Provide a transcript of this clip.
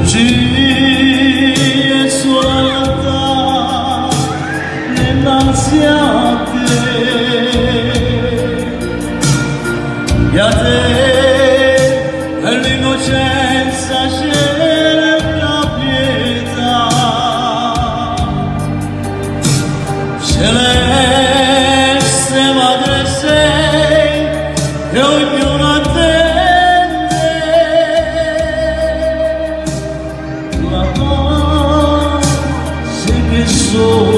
fuggire sulla realtà nell'ansia a te, e a te e l'innocenza cerca pietà, celeste madre sei e ognuno attende la pace che sono